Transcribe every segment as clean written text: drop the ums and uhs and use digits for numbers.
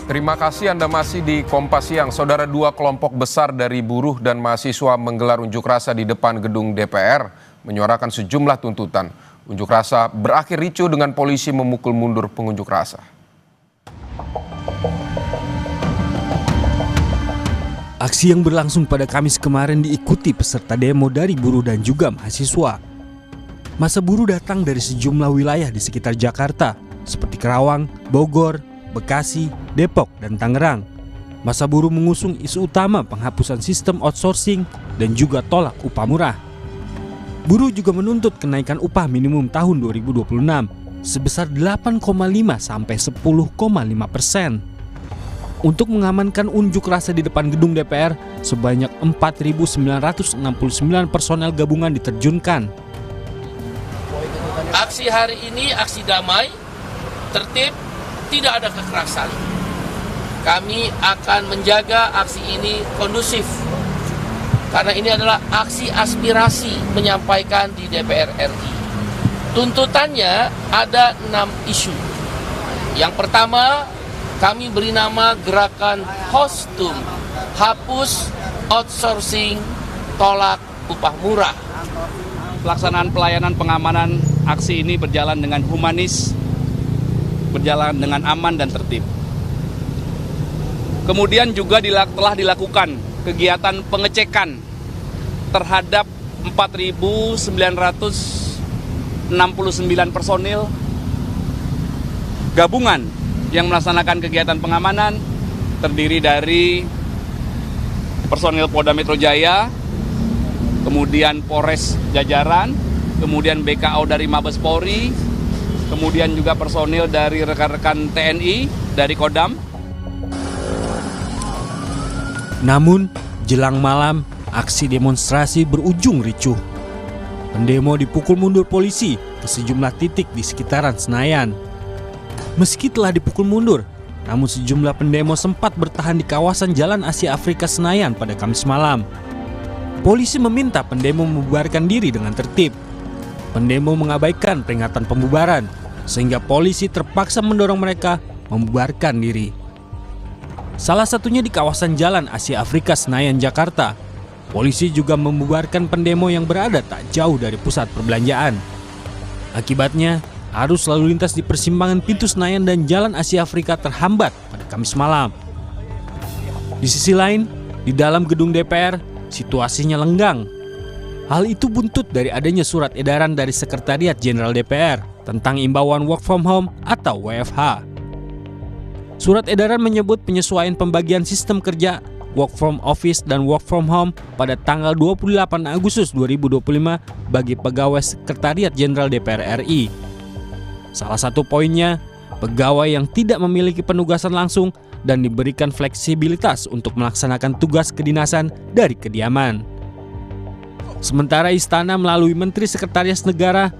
Terima kasih Anda masih di Kompas Siang. Saudara, dua kelompok besar dari buruh dan mahasiswa menggelar unjuk rasa di depan gedung DPR, menyuarakan sejumlah tuntutan. Unjuk rasa berakhir ricuh dengan polisi memukul mundur pengunjuk rasa. Aksi yang berlangsung pada Kamis kemarin diikuti peserta demo dari buruh dan juga mahasiswa. Massa buruh datang dari sejumlah wilayah di sekitar Jakarta, seperti Karawang, Bogor, Bekasi, Depok, dan Tangerang. Massa buruh mengusung isu utama penghapusan sistem outsourcing dan juga tolak upah murah. Buruh juga menuntut kenaikan upah minimum tahun 2026 sebesar 8,5 sampai 10,5%. Untuk mengamankan unjuk rasa di depan gedung DPR, sebanyak 4.969 personel gabungan diterjunkan. Aksi hari ini aksi damai, tertib, tidak ada kekerasan. Kami akan menjaga aksi ini kondusif, karena ini adalah aksi aspirasi menyampaikan di DPR RI. Tuntutannya ada 6 isu. Yang pertama, kami beri nama gerakan Hostum, hapus outsourcing, tolak upah murah. Pelaksanaan pelayanan pengamanan aksi ini berjalan dengan humanis, berjalan dengan aman dan tertib. Kemudian juga telah dilakukan kegiatan pengecekan terhadap 4.969 personil gabungan yang melaksanakan kegiatan pengamanan, terdiri dari personil Polda Metro Jaya, kemudian Polres Jajaran, kemudian BKO dari Mabes Polri, kemudian juga personil dari rekan-rekan TNI dari Kodam. Namun, jelang malam, aksi demonstrasi berujung ricuh. Pendemo dipukul mundur polisi ke sejumlah titik di sekitaran Senayan. Meski telah dipukul mundur, namun sejumlah pendemo sempat bertahan di kawasan Jalan Asia Afrika Senayan pada Kamis malam. Polisi meminta pendemo membubarkan diri dengan tertib. Pendemo mengabaikan peringatan pembubaran, sehingga polisi terpaksa mendorong mereka membubarkan diri. Salah satunya di kawasan Jalan Asia Afrika Senayan, Jakarta. Polisi juga membubarkan pendemo yang berada tak jauh dari pusat perbelanjaan. Akibatnya, arus lalu lintas di persimpangan Pintu Senayan dan Jalan Asia Afrika terhambat pada Kamis malam. Di sisi lain, di dalam gedung DPR, situasinya lenggang. Hal itu buntut dari adanya surat edaran dari Sekretariat Jenderal DPR tentang imbauan work from home atau WFH. Surat edaran menyebut penyesuaian pembagian sistem kerja work from office dan work from home pada tanggal 28 Agustus 2025 bagi pegawai Sekretariat Jenderal DPR RI. Salah satu poinnya, pegawai yang tidak memiliki penugasan langsung dan diberikan fleksibilitas untuk melaksanakan tugas kedinasan dari kediaman. Sementara Istana melalui Menteri Sekretaris Negara,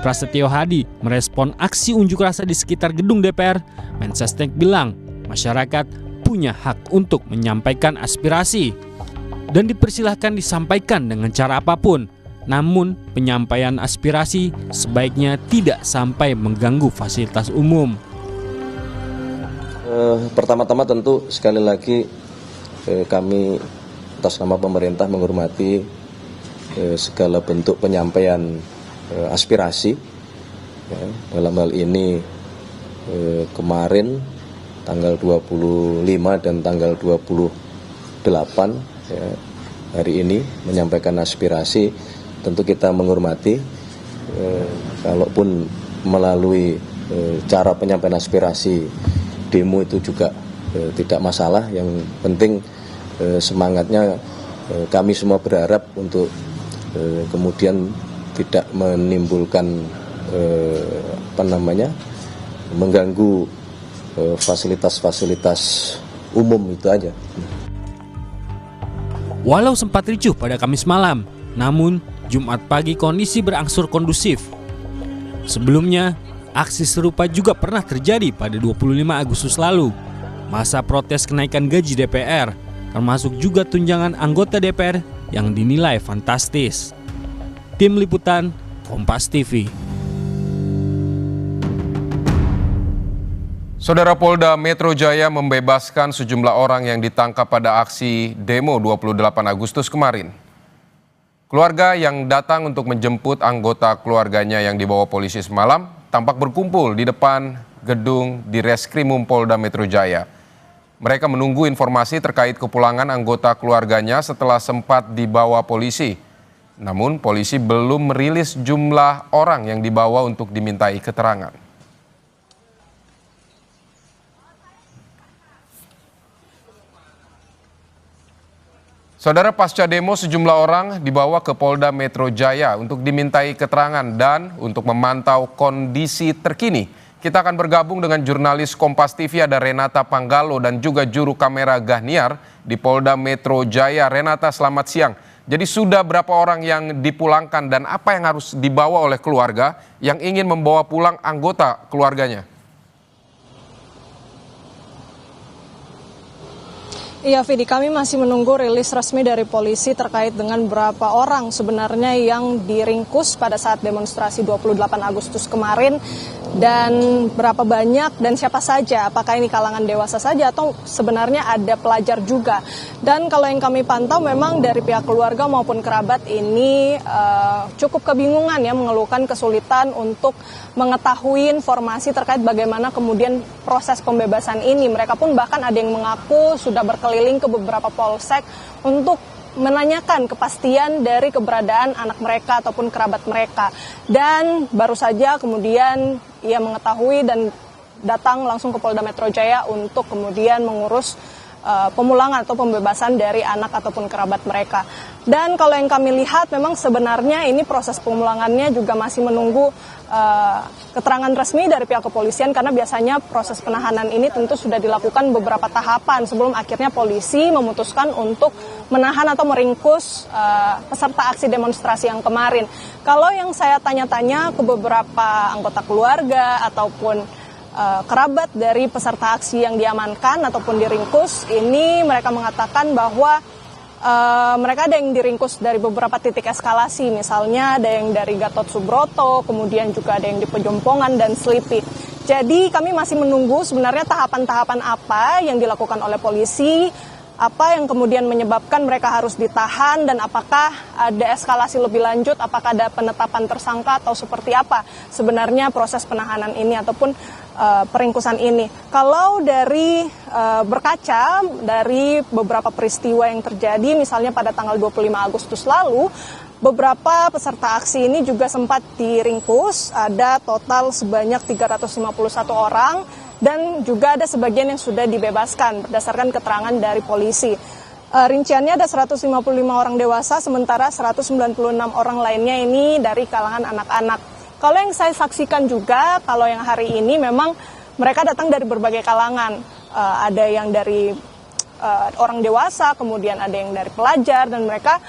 Prasetyo Hadi, merespon aksi unjuk rasa di sekitar gedung DPR. Mensesnek bilang, masyarakat punya hak untuk menyampaikan aspirasi dan dipersilahkan disampaikan dengan cara apapun. Namun, penyampaian aspirasi sebaiknya tidak sampai mengganggu fasilitas umum. Pertama-tama tentu sekali lagi kami atas nama pemerintah menghormati segala bentuk penyampaian aspirasi. Dalam hal ini kemarin tanggal 25 dan tanggal 28 hari ini menyampaikan aspirasi. Tentu kita menghormati, kalaupun melalui cara penyampaian aspirasi demo itu juga tidak masalah. Yang penting semangatnya kami semua berharap untuk kemudian tidak menimbulkan mengganggu fasilitas-fasilitas umum itu aja. Walau sempat ricuh pada Kamis malam, namun Jumat pagi kondisi berangsur kondusif. Sebelumnya, aksi serupa juga pernah terjadi pada 25 Agustus lalu. Masa protes kenaikan gaji DPR, termasuk juga tunjangan anggota DPR yang dinilai fantastis. Tim Liputan, Kompas TV. Saudara, Polda Metro Jaya membebaskan sejumlah orang yang ditangkap pada aksi demo 28 Agustus kemarin. Keluarga yang datang untuk menjemput anggota keluarganya yang dibawa polisi semalam tampak berkumpul di depan gedung di Reskrimum Polda Metro Jaya. Mereka menunggu informasi terkait kepulangan anggota keluarganya setelah sempat dibawa polisi. Namun polisi belum merilis jumlah orang yang dibawa untuk dimintai keterangan. Saudara, pasca demo sejumlah orang dibawa ke Polda Metro Jaya untuk dimintai keterangan dan untuk memantau kondisi terkini. Kita akan bergabung dengan jurnalis Kompas TV ada Renata Panggalo dan juga juru kamera Gahniar di Polda Metro Jaya. Renata, selamat siang. Jadi sudah berapa orang yang dipulangkan dan apa yang harus dibawa oleh keluarga yang ingin membawa pulang anggota keluarganya? Iya, Vidi, kami masih menunggu rilis resmi dari polisi terkait dengan berapa orang sebenarnya yang diringkus pada saat demonstrasi 28 Agustus kemarin dan berapa banyak dan siapa saja, apakah ini kalangan dewasa saja atau sebenarnya ada pelajar juga. Dan kalau yang kami pantau memang dari pihak keluarga maupun kerabat ini cukup kebingungan ya, mengeluhkan kesulitan untuk mengetahui informasi terkait bagaimana kemudian proses pembebasan ini. Mereka pun bahkan ada yang mengaku sudah berkeliling ke beberapa polsek untuk menanyakan kepastian dari keberadaan anak mereka ataupun kerabat mereka. Dan baru saja kemudian ia mengetahui dan datang langsung ke Polda Metro Jaya untuk kemudian mengurus pemulangan atau pembebasan dari anak ataupun kerabat mereka. Dan kalau yang kami lihat memang sebenarnya ini proses pemulangannya juga masih menunggu keterangan resmi dari pihak kepolisian karena biasanya proses penahanan ini tentu sudah dilakukan beberapa tahapan sebelum akhirnya polisi memutuskan untuk menahan atau meringkus peserta aksi demonstrasi yang kemarin. Kalau yang saya tanya-tanya ke beberapa anggota keluarga ataupun kerabat dari peserta aksi yang diamankan ataupun diringkus, ini mereka mengatakan bahwa mereka ada yang diringkus dari beberapa titik eskalasi, misalnya ada yang dari Gatot Subroto, kemudian juga ada yang di Pejompongan dan Selipi. Jadi kami masih menunggu sebenarnya tahapan-tahapan apa yang dilakukan oleh polisi, apa yang kemudian menyebabkan mereka harus ditahan dan apakah ada eskalasi lebih lanjut, apakah ada penetapan tersangka atau seperti apa sebenarnya proses penahanan ini ataupun peringkusan ini. Kalau dari berkaca dari beberapa peristiwa yang terjadi, misalnya pada tanggal 25 Agustus lalu, beberapa peserta aksi ini juga sempat diringkus, ada total sebanyak 351 orang, dan juga ada sebagian yang sudah dibebaskan berdasarkan keterangan dari polisi. Rinciannya ada 155 orang dewasa, sementara 196 orang lainnya ini dari kalangan anak-anak. Kalau yang saya saksikan juga, kalau yang hari ini memang mereka datang dari berbagai kalangan. Ada yang dari orang dewasa, kemudian ada yang dari pelajar, dan mereka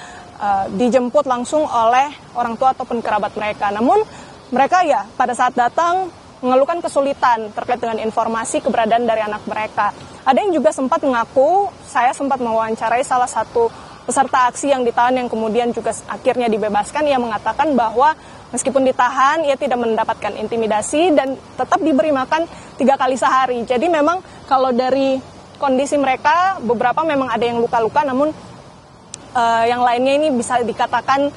dijemput langsung oleh orang tua ataupun kerabat mereka. Namun mereka ya pada saat datang mengeluhkan kesulitan terkait dengan informasi keberadaan dari anak mereka. Ada yang juga sempat mengaku, saya sempat mewawancarai salah satu peserta aksi yang ditahan yang kemudian juga akhirnya dibebaskan. Ia mengatakan bahwa meskipun ditahan, ia tidak mendapatkan intimidasi dan tetap diberi makan 3 kali sehari. Jadi memang kalau dari kondisi mereka, beberapa memang ada yang luka-luka, namun yang lainnya ini bisa dikatakan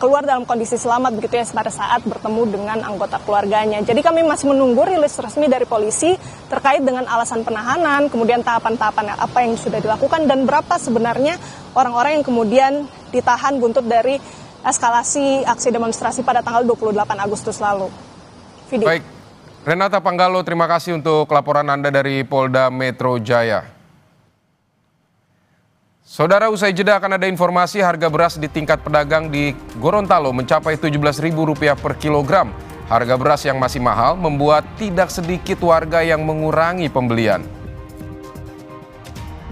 keluar dalam kondisi selamat begitu ya pada saat bertemu dengan anggota keluarganya. Jadi kami masih menunggu rilis resmi dari polisi terkait dengan alasan penahanan, kemudian tahapan-tahapan apa yang sudah dilakukan dan berapa sebenarnya orang-orang yang kemudian ditahan buntut dari eskalasi aksi demonstrasi pada tanggal 28 Agustus lalu. Video. Baik, Renata Panggalo, terima kasih untuk laporan Anda dari Polda Metro Jaya. Saudara, usai jeda akan ada informasi harga beras di tingkat pedagang di Gorontalo mencapai Rp17.000 per kilogram. Harga beras yang masih mahal membuat tidak sedikit warga yang mengurangi pembelian.